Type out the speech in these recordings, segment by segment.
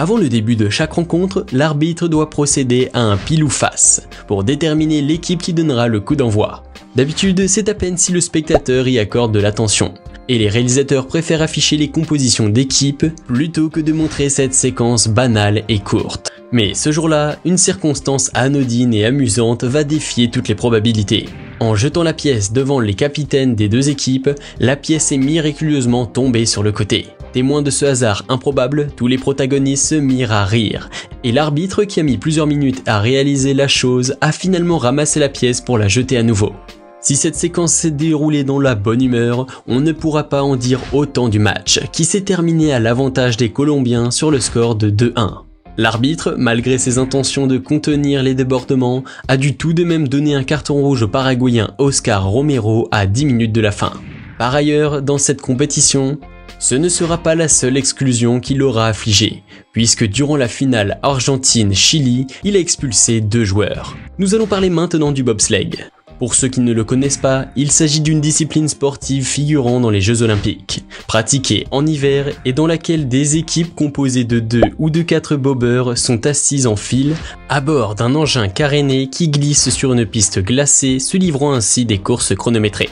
Avant le début de chaque rencontre, l'arbitre doit procéder à un pile ou face pour déterminer l'équipe qui donnera le coup d'envoi. D'habitude, c'est à peine si le spectateur y accorde de l'attention. Et les réalisateurs préfèrent afficher les compositions d'équipe plutôt que de montrer cette séquence banale et courte. Mais ce jour-là, une circonstance anodine et amusante va défier toutes les probabilités. En jetant la pièce devant les capitaines des deux équipes, la pièce est miraculeusement tombée sur le côté. Témoins de ce hasard improbable, tous les protagonistes se mirent à rire. Et l'arbitre, qui a mis plusieurs minutes à réaliser la chose, a finalement ramassé la pièce pour la jeter à nouveau. Si cette séquence s'est déroulée dans la bonne humeur, on ne pourra pas en dire autant du match, qui s'est terminé à l'avantage des Colombiens sur le score de 2-1. L'arbitre, malgré ses intentions de contenir les débordements, a dû tout de même donner un carton rouge au Paraguayen Oscar Romero à 10 minutes de la fin. Par ailleurs, dans cette compétition, ce ne sera pas la seule exclusion qui l'aura affligé, puisque durant la finale Argentine-Chili, il a expulsé 2 joueurs. Nous allons parler maintenant du bobsleigh. Pour ceux qui ne le connaissent pas, il s'agit d'une discipline sportive figurant dans les Jeux Olympiques, pratiquée en hiver et dans laquelle des équipes composées de 2 ou de 4 bobeurs sont assises en file à bord d'un engin caréné qui glisse sur une piste glacée, se livrant ainsi des courses chronométrées.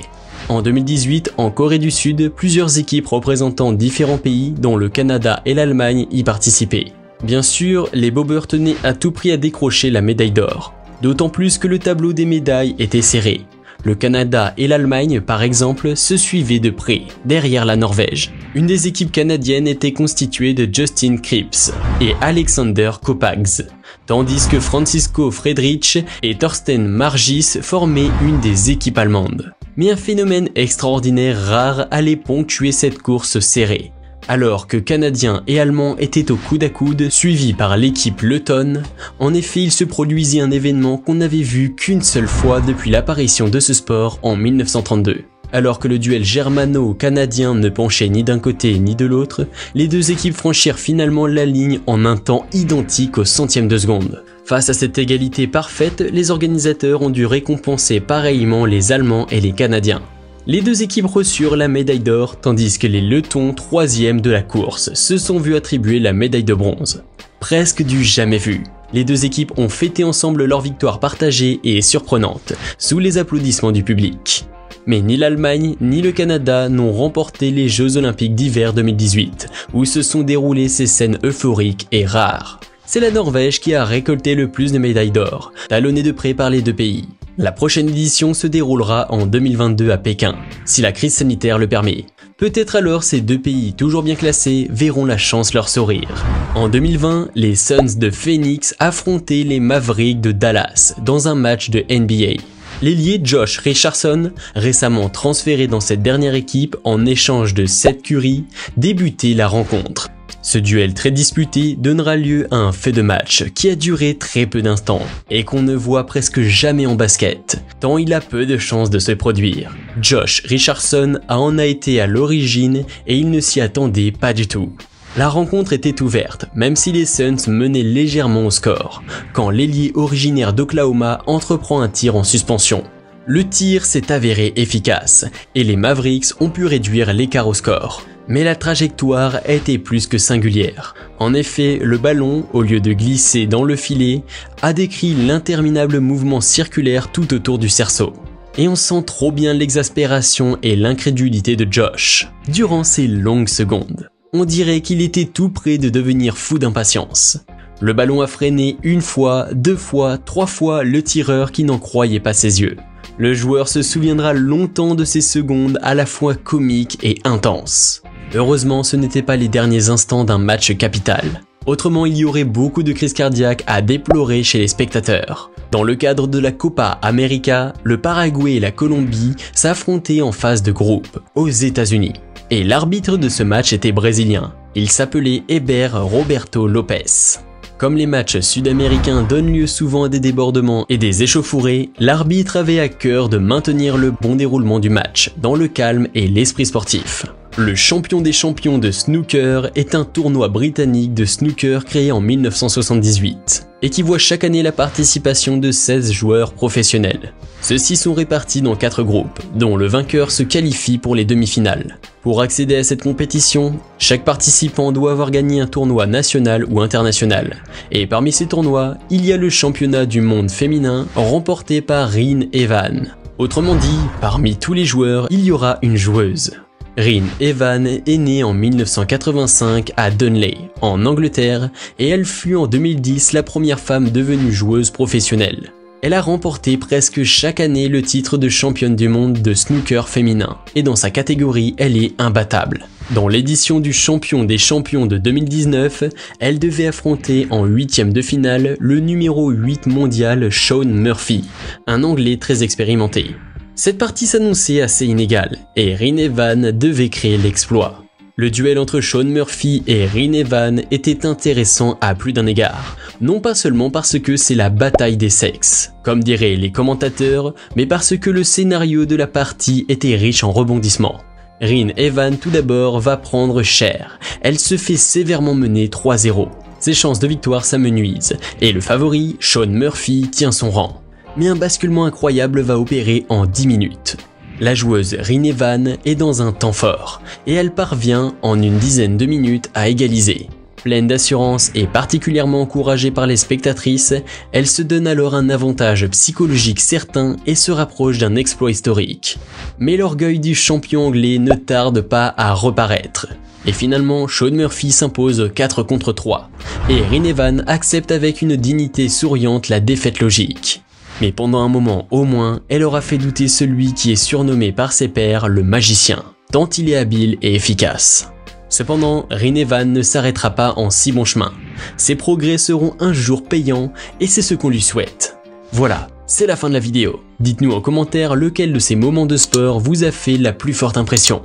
En 2018, en Corée du Sud, plusieurs équipes représentant différents pays, dont le Canada et l'Allemagne, y participaient. Bien sûr, les bobeurs tenaient à tout prix à décrocher la médaille d'or. D'autant plus que le tableau des médailles était serré. Le Canada et l'Allemagne, par exemple, se suivaient de près, derrière la Norvège. Une des équipes canadiennes était constituée de Justin Kripps et Alexander Kopags, tandis que Francisco Friedrich et Thorsten Margis formaient une des équipes allemandes. Mais un phénomène extraordinaire rare allait ponctuer cette course serrée. Alors que Canadiens et Allemands étaient au coude à coude, suivis par l'équipe lettonne, en effet il se produisit un événement qu'on n'avait vu qu'une seule fois depuis l'apparition de ce sport en 1932. Alors que le duel germano-canadien ne penchait ni d'un côté ni de l'autre, les deux équipes franchirent finalement la ligne en un temps identique au centième de seconde. Face à cette égalité parfaite, les organisateurs ont dû récompenser pareillement les Allemands et les Canadiens. Les deux équipes reçurent la médaille d'or, tandis que les Lettons, 3e de la course, se sont vus attribuer la médaille de bronze. Presque du jamais vu. Les deux équipes ont fêté ensemble leur victoire partagée et surprenante, sous les applaudissements du public. Mais ni l'Allemagne ni le Canada n'ont remporté les Jeux Olympiques d'hiver 2018, où se sont déroulées ces scènes euphoriques et rares. C'est la Norvège qui a récolté le plus de médailles d'or, talonnée de près par les deux pays. La prochaine édition se déroulera en 2022 à Pékin, si la crise sanitaire le permet. Peut-être alors ces deux pays toujours bien classés verront la chance leur sourire. En 2020, les Suns de Phoenix affrontaient les Mavericks de Dallas dans un match de NBA. L'ailier Josh Richardson, récemment transféré dans cette dernière équipe en échange de Seth Curry, débutait la rencontre. Ce duel très disputé donnera lieu à un fait de match qui a duré très peu d'instants et qu'on ne voit presque jamais en basket, tant il a peu de chances de se produire. Josh Richardson en a été à l'origine et il ne s'y attendait pas du tout. La rencontre était ouverte, même si les Suns menaient légèrement au score, quand l'ailier originaire d'Oklahoma entreprend un tir en suspension. Le tir s'est avéré efficace et les Mavericks ont pu réduire l'écart au score. Mais la trajectoire était plus que singulière. En effet, le ballon, au lieu de glisser dans le filet, a décrit l'interminable mouvement circulaire tout autour du cerceau. Et on sent trop bien l'exaspération et l'incrédulité de Josh durant ces longues secondes. On dirait qu'il était tout près de devenir fou d'impatience. Le ballon a freiné une fois, 2 fois, 3 fois le tireur qui n'en croyait pas ses yeux. Le joueur se souviendra longtemps de ces secondes à la fois comiques et intenses. Heureusement, ce n'étaient pas les derniers instants d'un match capital. Autrement, il y aurait beaucoup de crises cardiaques à déplorer chez les spectateurs. Dans le cadre de la Copa América, le Paraguay et la Colombie s'affrontaient en phase de groupe, aux États-Unis. Et l'arbitre de ce match était brésilien. Il s'appelait Heber Roberto Lopes. Comme les matchs sud-américains donnent lieu souvent à des débordements et des échauffourées, l'arbitre avait à cœur de maintenir le bon déroulement du match, dans le calme et l'esprit sportif. Le champion des champions de snooker est un tournoi britannique de snooker créé en 1978 et qui voit chaque année la participation de 16 joueurs professionnels. Ceux-ci sont répartis dans 4 groupes, dont le vainqueur se qualifie pour les demi-finales. Pour accéder à cette compétition, chaque participant doit avoir gagné un tournoi national ou international. Et parmi ces tournois, il y a le championnat du monde féminin remporté par Ryn Evan. Autrement dit, parmi tous les joueurs, il y aura une joueuse. Ryn Evan est née en 1985 à Dunley, en Angleterre, et elle fut en 2010 la première femme devenue joueuse professionnelle. Elle a remporté presque chaque année le titre de championne du monde de snooker féminin, et dans sa catégorie, elle est imbattable. Dans l'édition du champion des champions de 2019, elle devait affronter en 8e de finale le numéro 8 mondial Shaun Murphy, un Anglais très expérimenté. Cette partie s'annonçait assez inégale, et Ryn Evan devait créer l'exploit. Le duel entre Shaun Murphy et Ryn Evan était intéressant à plus d'un égard, non pas seulement parce que c'est la bataille des sexes, comme diraient les commentateurs, mais parce que le scénario de la partie était riche en rebondissements. Ryn Evan tout d'abord va prendre cher, elle se fait sévèrement mener 3-0. Ses chances de victoire s'amenuisent, et le favori, Shaun Murphy, tient son rang. Mais un basculement incroyable va opérer en 10 minutes. La joueuse Ryn Evan est dans un temps fort, et elle parvient en une dizaine de minutes à égaliser. Pleine d'assurance et particulièrement encouragée par les spectatrices, elle se donne alors un avantage psychologique certain et se rapproche d'un exploit historique. Mais l'orgueil du champion anglais ne tarde pas à reparaître. Et finalement, Shaun Murphy s'impose 4 contre 3, et Ryn Evan accepte avec une dignité souriante la défaite logique. Mais pendant un moment au moins, elle aura fait douter celui qui est surnommé par ses pairs le magicien, tant il est habile et efficace. Cependant, Ryn Evan ne s'arrêtera pas en si bon chemin. Ses progrès seront un jour payants et c'est ce qu'on lui souhaite. Voilà, c'est la fin de la vidéo. Dites-nous en commentaire lequel de ces moments de sport vous a fait la plus forte impression.